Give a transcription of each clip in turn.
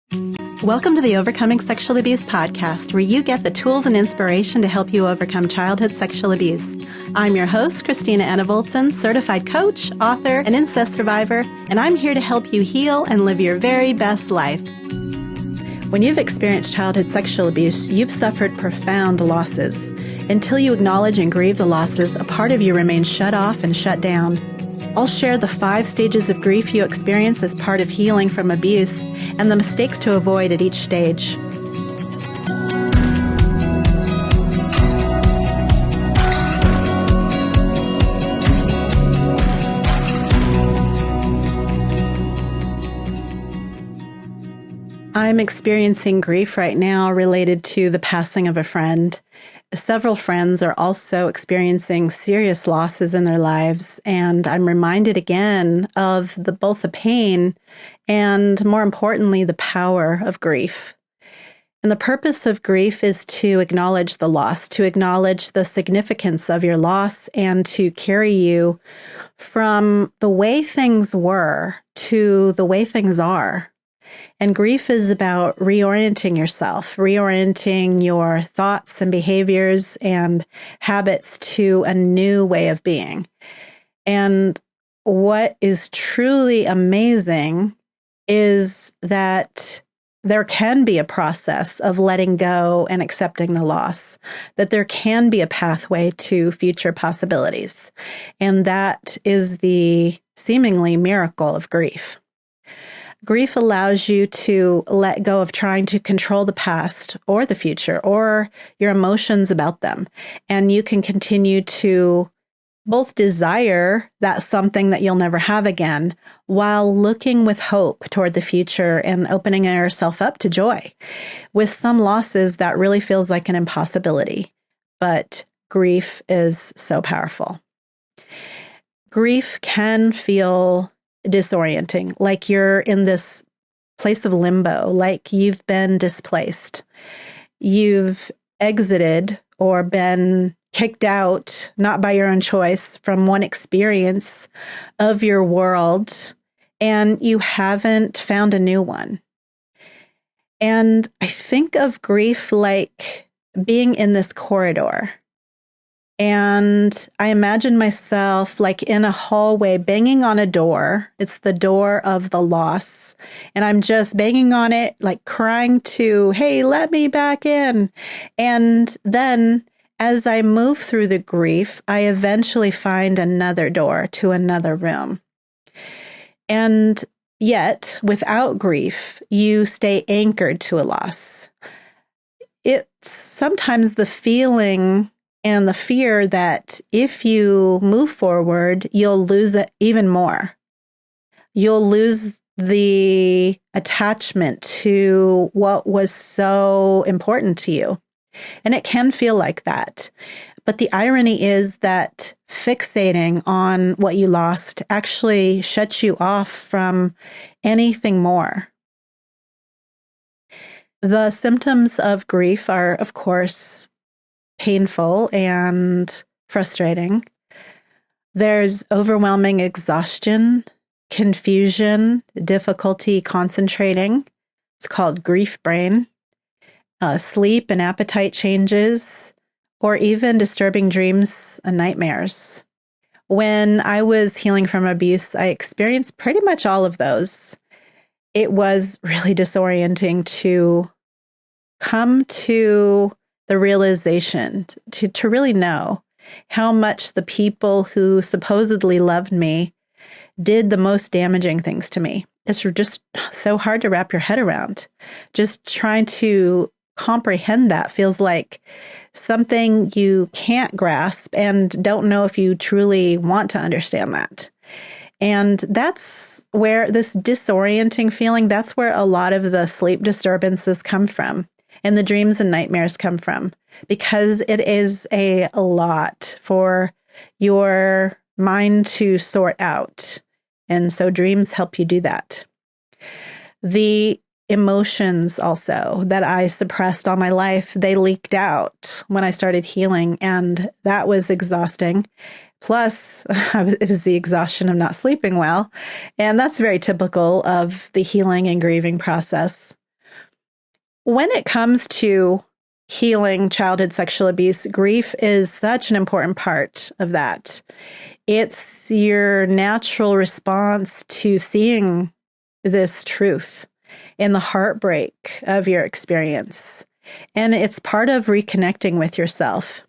Welcome to the Overcoming Sexual Abuse podcast, where you get the tools and inspiration to help you overcome childhood sexual abuse. I'm your host, Christina Anna-Voltson, certified coach, author, and incest survivor, and I'm here to help you heal and live your very best life. When you've experienced childhood sexual abuse, you've suffered profound losses. Until you acknowledge and grieve the losses, a part of you remains shut off and shut down. I'll share the 5 stages of grief you experience as part of healing from abuse and the mistakes to avoid at each stage. I'm experiencing grief right now related to the passing of a friend. Several friends are also experiencing serious losses in their lives, and I'm reminded again of both the pain and, more importantly, the power of grief. And the purpose of grief is to acknowledge the loss, to acknowledge the significance of your loss, and to carry you from the way things were to the way things are. And grief is about reorienting yourself, reorienting your thoughts and behaviors and habits to a new way of being. And what is truly amazing is that there can be a process of letting go and accepting the loss, that there can be a pathway to future possibilities. And that is the seemingly miracle of grief. Grief allows you to let go of trying to control the past or the future or your emotions about them. And you can continue to both desire that something that you'll never have again while looking with hope toward the future and opening yourself up to joy. With some losses, that really feels like an impossibility, but grief is so powerful. Grief can feel disorienting, like you're in this place of limbo, like you've been displaced. You've exited or been kicked out, not by your own choice, from one experience of your world, and you haven't found a new one. And I think of grief like being in this corridor. And I imagine myself like in a hallway banging on a door. It's the door of the loss. And I'm just banging on it, like crying to, hey, let me back in. And then as I move through the grief, I eventually find another door to another room. And yet, without grief, you stay anchored to a loss. It's sometimes the feeling and the fear that if you move forward, you'll lose it even more. You'll lose the attachment to what was so important to you. And it can feel like that. But the irony is that fixating on what you lost actually shuts you off from anything more. The symptoms of grief are, of course, painful and frustrating. There's overwhelming exhaustion, confusion, difficulty concentrating. It's called grief brain. Sleep and appetite changes, or even disturbing dreams and nightmares. When I was healing from abuse, I experienced pretty much all of those. It was really disorienting to come to the realization, to really know how much the people who supposedly loved me did the most damaging things to me. It's just so hard to wrap your head around. Just trying to comprehend that feels like something you can't grasp and don't know if you truly want to understand that. And that's where this disorienting feeling, that's where a lot of the sleep disturbances come from. And the dreams and nightmares come from, because it is a lot for your mind to sort out. And so dreams help you do that. The emotions also that I suppressed all my life, they leaked out when I started healing, and that was exhausting. Plus, it was the exhaustion of not sleeping well, and that's very typical of the healing and grieving process. When it comes to healing childhood sexual abuse, grief is such an important part of that. It's your natural response to seeing this truth in the heartbreak of your experience. And it's part of reconnecting with yourself.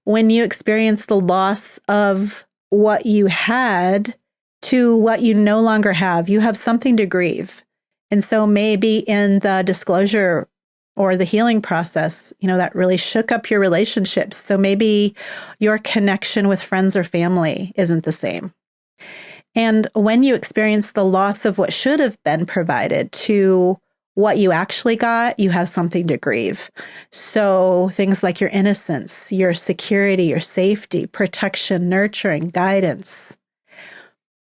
When you experience the loss of what you had to what you no longer have, you have something to grieve. And so maybe in the disclosure or the healing process, that really shook up your relationships. So maybe your connection with friends or family isn't the same. And when you experience the loss of what should have been provided to what you actually got, you have something to grieve. So things like your innocence, your security, your safety, protection, nurturing, guidance.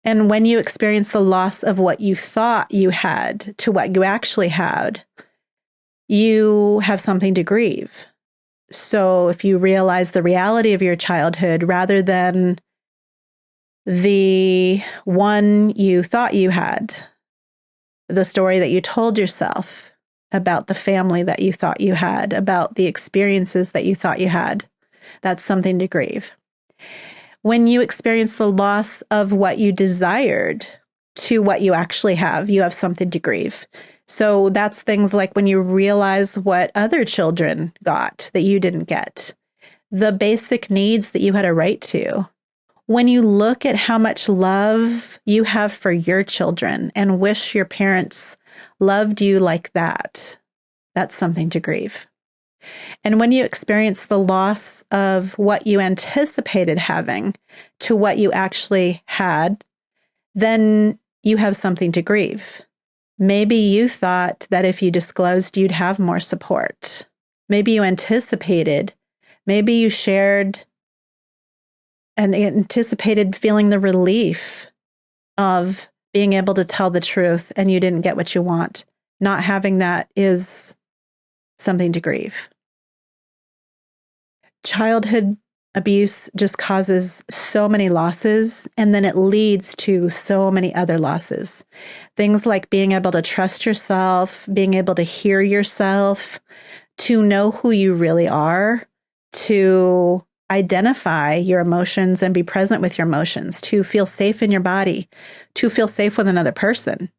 And when you experience the loss of what you thought you had to what you actually had, you have something to grieve. So if you realize the reality of your childhood rather than the one you thought you had, the story that you told yourself about the family that you thought you had, about the experiences that you thought you had, that's something to grieve. When you experience the loss of what you desired to what you actually have, you have something to grieve. So that's things like when you realize what other children got that you didn't get, the basic needs that you had a right to. When you look at how much love you have for your children and wish your parents loved you like that, that's something to grieve. And when you experience the loss of what you anticipated having to what you actually had, then you have something to grieve. Maybe you thought that if you disclosed, you'd have more support. Maybe you anticipated, maybe you shared and anticipated feeling the relief of being able to tell the truth and you didn't get what you want. Not having that is something to grieve. Childhood abuse just causes so many losses, and then it leads to so many other losses. Things like being able to trust yourself, being able to hear yourself, to know who you really are, to identify your emotions and be present with your emotions, to feel safe in your body, to feel safe with another person.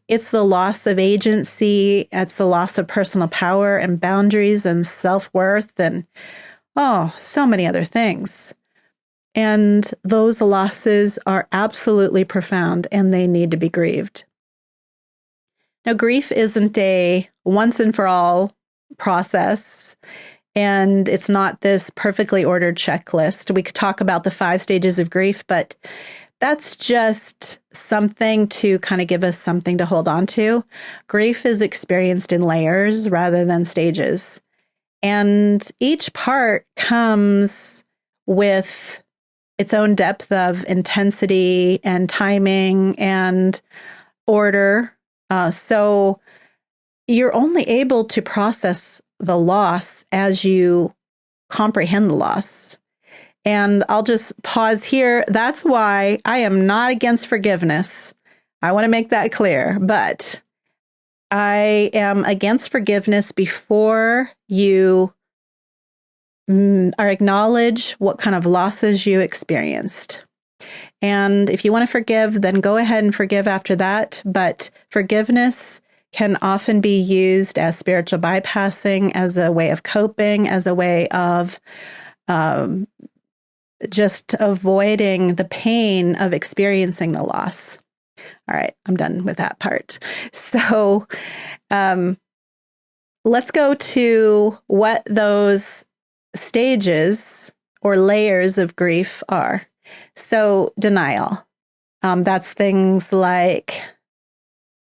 It's the loss of agency. It's the loss of personal power and boundaries and self-worth and so many other things. And those losses are absolutely profound and they need to be grieved. Now, grief isn't a once and for all process, and it's not this perfectly ordered checklist. We could talk about the 5 stages of grief, but that's just something to kind of give us something to hold on to. Grief is experienced in layers rather than stages. And each part comes with its own depth of intensity and timing and order. So you're only able to process the loss as you comprehend the loss. And I'll just pause here. That's why I am not against forgiveness. I want to make that clear, but I am against forgiveness before you acknowledge what kind of losses you experienced. And if you want to forgive, then go ahead and forgive after that. But forgiveness can often be used as spiritual bypassing, as a way of coping, as a way of just avoiding the pain of experiencing the loss. All right, I'm done with that part. So let's go to what those stages or layers of grief are. So denial. That's things like,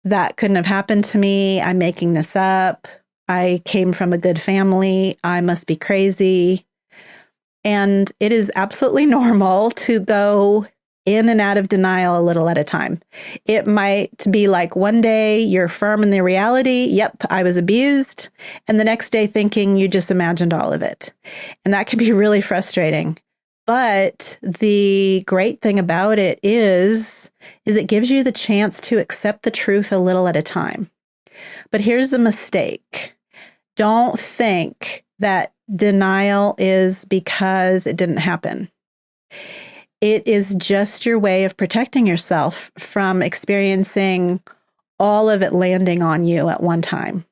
that couldn't have happened to me. I'm making this up. I came from a good family. I must be crazy. And it is absolutely normal to go in and out of denial a little at a time. It might be like one day you're firm in the reality, yep, I was abused, and the next day thinking you just imagined all of it. And that can be really frustrating. But the great thing about it is it gives you the chance to accept the truth a little at a time. But here's the mistake. Don't think that denial is because it didn't happen. It is just your way of protecting yourself from experiencing all of it landing on you at one time.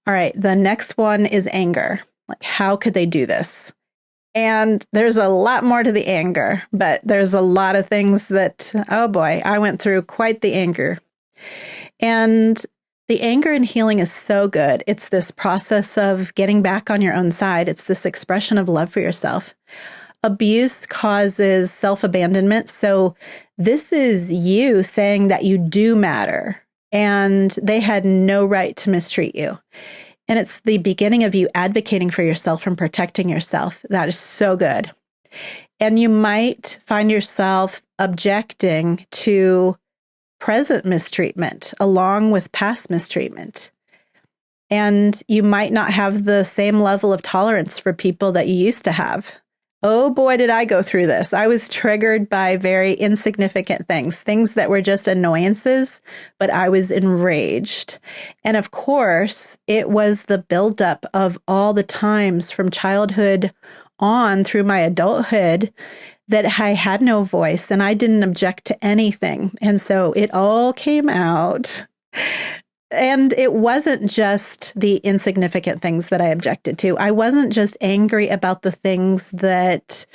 All right, the next one is anger. Like, how could they do this? And there's a lot more to the anger, but there's a lot of things that, oh boy, I went through quite the anger. And the anger in healing is so good. It's this process of getting back on your own side. It's this expression of love for yourself. Abuse causes self-abandonment. So this is you saying that you do matter and they had no right to mistreat you. And it's the beginning of you advocating for yourself and protecting yourself. That is so good. And you might find yourself objecting to present mistreatment along with past mistreatment. And you might not have the same level of tolerance for people that you used to have. Oh boy, did I go through this. I was triggered by very insignificant things that were just annoyances, but I was enraged. And of course, it was the buildup of all the times from childhood on through my adulthood that I had no voice and I didn't object to anything. And so it all came out. And it wasn't just the insignificant things that I objected to. I wasn't just angry about the things that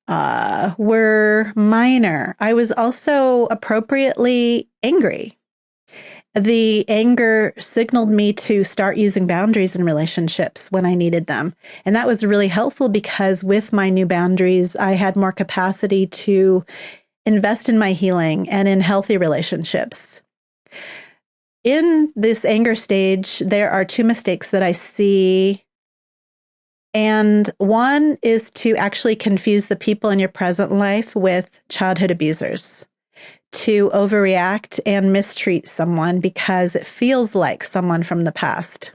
were minor. I was also appropriately angry. The anger signaled me to start using boundaries in relationships when I needed them. And that was really helpful because with my new boundaries, I had more capacity to invest in my healing and in healthy relationships. In this anger stage, there are two mistakes that I see. And one is to actually confuse the people in your present life with childhood abusers, to overreact and mistreat someone because it feels like someone from the past.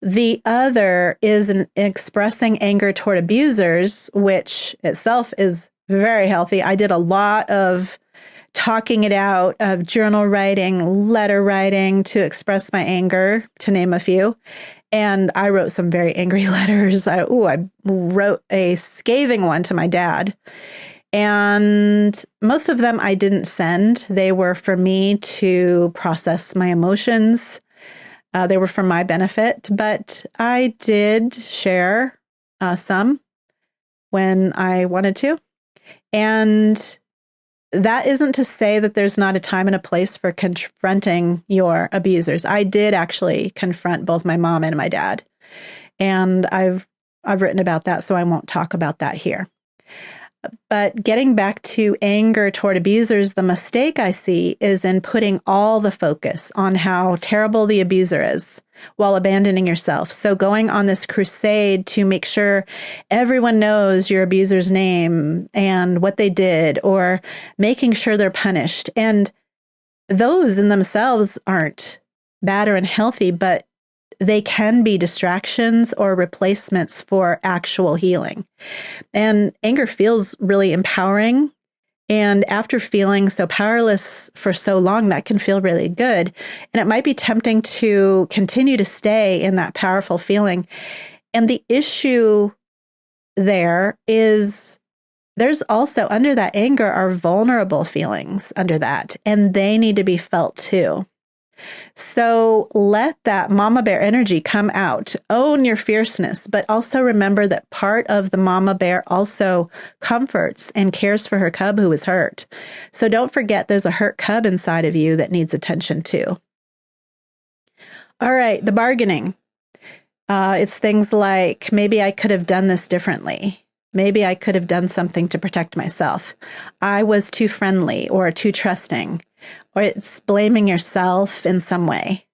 The other is expressing anger toward abusers, which itself is very healthy. I did a lot of talking it out, of journal writing, letter writing to express my anger, to name a few. And I wrote some very angry letters. I wrote a scathing one to my dad. And most of them I didn't send. They were for me to process my emotions. They were for my benefit. But I did share some when I wanted to. And that isn't to say that there's not a time and a place for confronting your abusers. I did actually confront both my mom and my dad. And I've written about that, so I won't talk about that here. But getting back to anger toward abusers, the mistake I see is in putting all the focus on how terrible the abuser is while abandoning yourself. So going on this crusade to make sure everyone knows your abuser's name and what they did, or making sure they're punished. And those in themselves aren't bad or unhealthy, but they can be distractions or replacements for actual healing. And anger feels really empowering. And after feeling so powerless for so long, that can feel really good. And it might be tempting to continue to stay in that powerful feeling. And the issue there is there's also under that anger are vulnerable feelings under that, and they need to be felt too. So let that mama bear energy come out, own your fierceness, but also remember that part of the mama bear also comforts and cares for her cub who is hurt. So don't forget there's a hurt cub inside of you that needs attention too. All right, the bargaining. It's things like, maybe I could have done this differently. Maybe I could have done something to protect myself. I was too friendly or too trusting. Or it's blaming yourself in some way.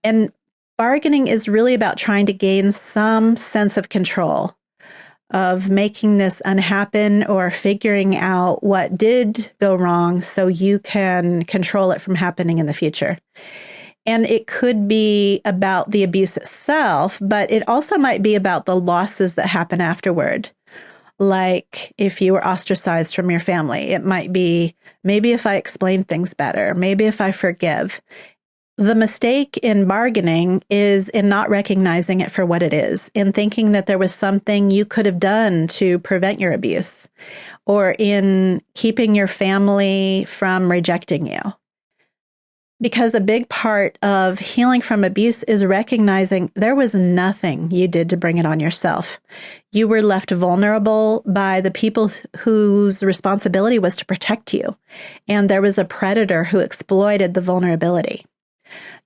And bargaining is really about trying to gain some sense of control, of making this unhappen or figuring out what did go wrong so you can control it from happening in the future. And it could be about the abuse itself, but it also might be about the losses that happen afterward. Like if you were ostracized from your family, it might be, maybe if I explain things better, maybe if I forgive. The mistake in bargaining is in not recognizing it for what it is, in thinking that there was something you could have done to prevent your abuse, or in keeping your family from rejecting you. Because a big part of healing from abuse is recognizing there was nothing you did to bring it on yourself. You were left vulnerable by the people whose responsibility was to protect you, and there was a predator who exploited the vulnerability.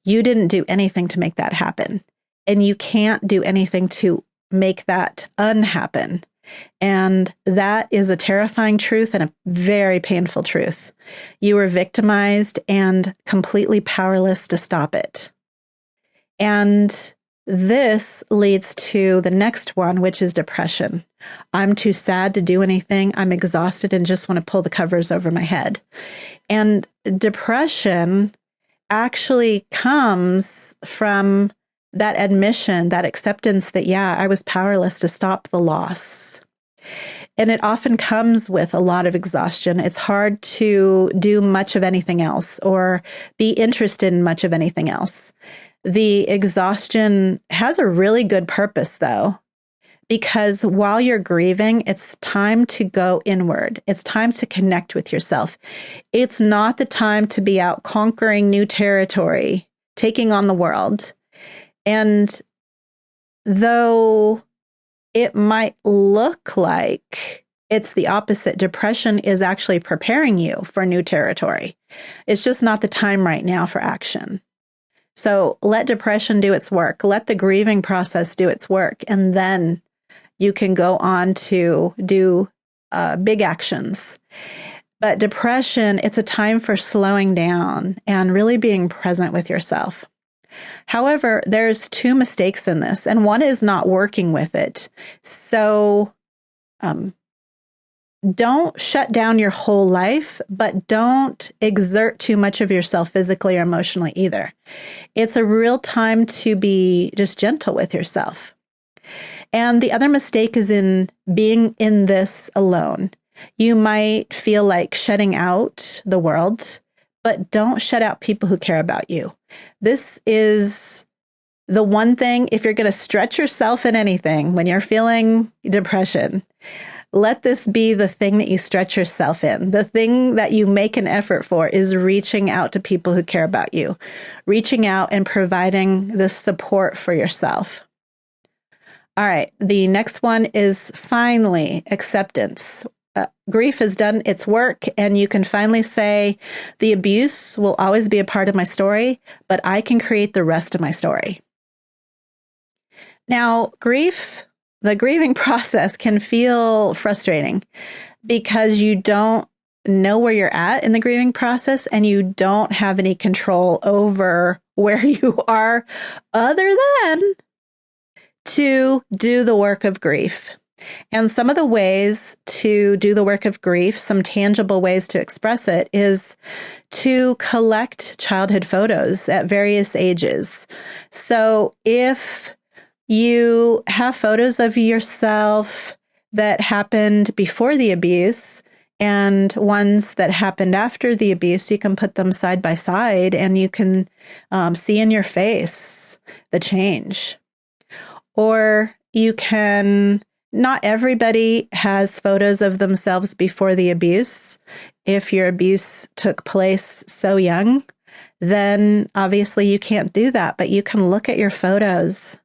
You didn't do anything to make that happen, and you can't do anything to make that unhappen. And that is a terrifying truth and a very painful truth. You were victimized and completely powerless to stop it. And this leads to the next one, which is depression. I'm too sad to do anything. I'm exhausted and just want to pull the covers over my head. And depression actually comes from that admission, that acceptance that, yeah, I was powerless to stop the loss. And it often comes with a lot of exhaustion. It's hard to do much of anything else or be interested in much of anything else. The exhaustion has a really good purpose, though, because while you're grieving, it's time to go inward. It's time to connect with yourself. It's not the time to be out conquering new territory, taking on the world. And though it might look like it's the opposite, depression is actually preparing you for new territory. It's just not the time right now for action. So let depression do its work. Let the grieving process do its work. And then you can go on to do big actions. But depression, it's a time for slowing down and really being present with yourself. However, there's two mistakes in this, and one is not working with it. So don't shut down your whole life, but don't exert too much of yourself physically or emotionally either. It's a real time to be just gentle with yourself. And the other mistake is in being in this alone. You might feel like shutting out the world, but don't shut out people who care about you. This is the one thing, if you're going to stretch yourself in anything when you're feeling depression, let this be the thing that you stretch yourself in. The thing that you make an effort for is reaching out to people who care about you, reaching out and providing this support for yourself. All right, the next one is finally acceptance. Grief has done its work, and you can finally say, the abuse will always be a part of my story, but I can create the rest of my story. Now, the grieving process can feel frustrating because you don't know where you're at in the grieving process, and you don't have any control over where you are other than to do the work of grief. And some of the ways to do the work of grief, some tangible ways to express it, is to collect childhood photos at various ages. So if you have photos of yourself that happened before the abuse and ones that happened after the abuse, you can put them side by side and you can see in your face the change. Or you can, not everybody has photos of themselves before the abuse. If your abuse took place so young, then obviously you can't do that, but you can look at your photos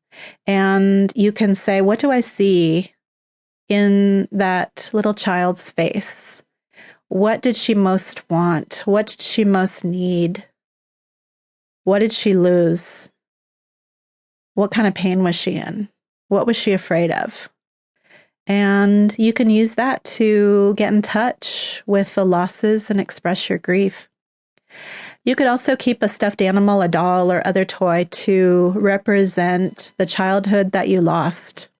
and you can say, what do I see in that little child's face? What did she most want? What did she most need? What did she lose? What kind of pain was she in? What was she afraid of? And you can use that to get in touch with the losses and express your grief. You could also keep a stuffed animal, a doll, or other toy to represent the childhood that you lost,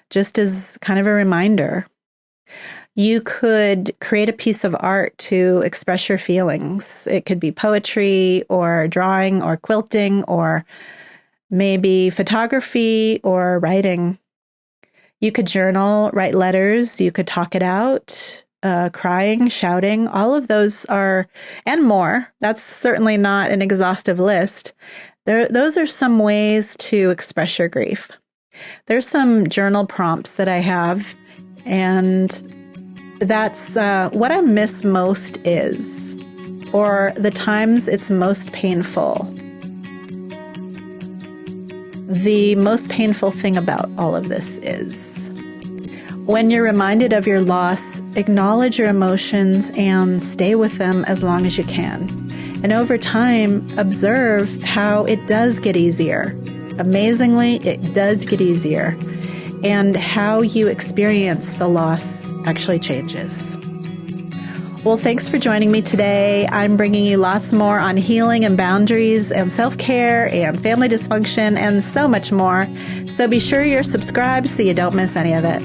just as kind of a reminder. You could create a piece of art to express your feelings. It could be poetry or drawing or quilting or maybe photography or writing. You could journal, write letters. You could talk it out. crying, shouting, all of those are, and more. That's certainly not an exhaustive list. Those are some ways to express your grief. There's some journal prompts that I have, and that's what I miss most is, or the times it's most painful. The most painful thing about all of this is, when you're reminded of your loss, acknowledge your emotions and stay with them as long as you can. And over time, observe how it does get easier. Amazingly, it does get easier. And how you experience the loss actually changes. Well, thanks for joining me today. I'm bringing you lots more on healing and boundaries and self-care and family dysfunction and so much more. So be sure you're subscribed so you don't miss any of it.